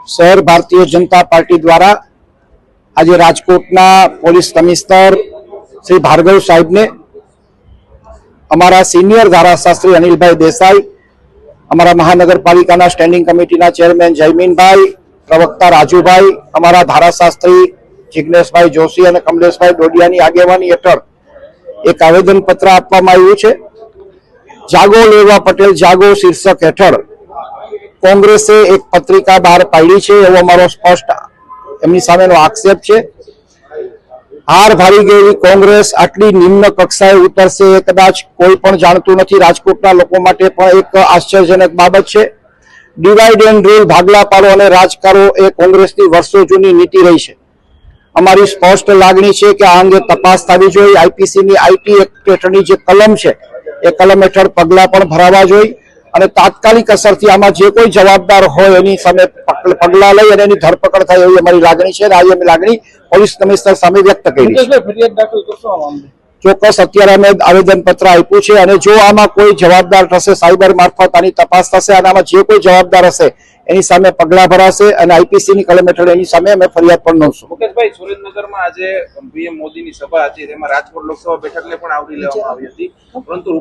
શહેર ભારતીય જનતા પાર્ટી દ્વારા આજે રાજકોટના પોલીસ કમિશનર શ્રી ભાર્ગવ સાહેબને અમારા સિનિયર ધારાશાસ્ત્રી અનિલભાઈ દેસાઈ, અમારા મહાનગરપાલિકાના સ્ટેન્ડિંગ કમિટીના ચેરમેન જયમીનભાઈ, પ્રવક્તા રાજુભાઈ, અમારા ધારાશાસ્ત્રી જિગ્નેશભાઈ જોશી અને કમલેશભાઈ ડોડિયાની આગેવાની હેઠળ એક આવેદનપત્ર આપવામાં આવ્યું છે। જાગો લેવા પટેલ જાગો શીર્ષક હેઠળ કોંગ્રેસે એક પત્રિકા બહાર પાડી છે એવો અમારો સ્પષ્ટ એમની સામેનો આક્ષેપ છે। હાર ભારી ગયેલી કોંગ્રેસ આટલી નિમ્ન કક્ષાએ ઉતરશે એ કદાચ કોઈ પણ જાણતું નથી। રાજકોટના લોકો માટે પણ એક આશ્ચર્યજનક બાબત છે। ડિવાઇડ એન્ડ રૂલ, ભાગલા પાડો અને રાજકારો એ કોંગ્રેસની વર્ષો જૂની નીતિ રહી છે। અમારી સ્પષ્ટ લાગણી છે કે આ અંગે તપાસ થવી જોઈએ। આઈપીસીની આઈટી એક્ટ હેઠળની જે કલમ છે એ કલમ હેઠળ પગલાં પણ ભરાવા જોઈએ અને તાત્કાલિક અસરથી આમાં જે કોઈ જવાબદાર હોય એની સામે પગલાં લઈ અને એની ધરપકડ થાય એવી અમારી લાગણી છે। આજે અમે લાગણી પોલીસ કમિશનર સામે વ્યક્ત કરી છે। ચોક્કસ અત્યારે અમે આવેદનપત્ર આપ્યું છે અને જો આમાં કોઈ જવાબદાર થશે, સાયબર મારફત આની તપાસ થશે અને આમાં જે કોઈ જવાબદાર હશે એની સામે પગલાં ભરાશે અને આઈપીસીની કલમ હેઠળ એની સામે અમે ફરિયાદ પણ નોંધશું। મુકેશભાઈ, સુરેન્દ્રનગરમાં આજે પીએમ મોદીની સભા હતી, તેમાં રાજકોટ લોકસભા બેઠકને પણ આવરી લેવામાં આવી હતી, પરંતુ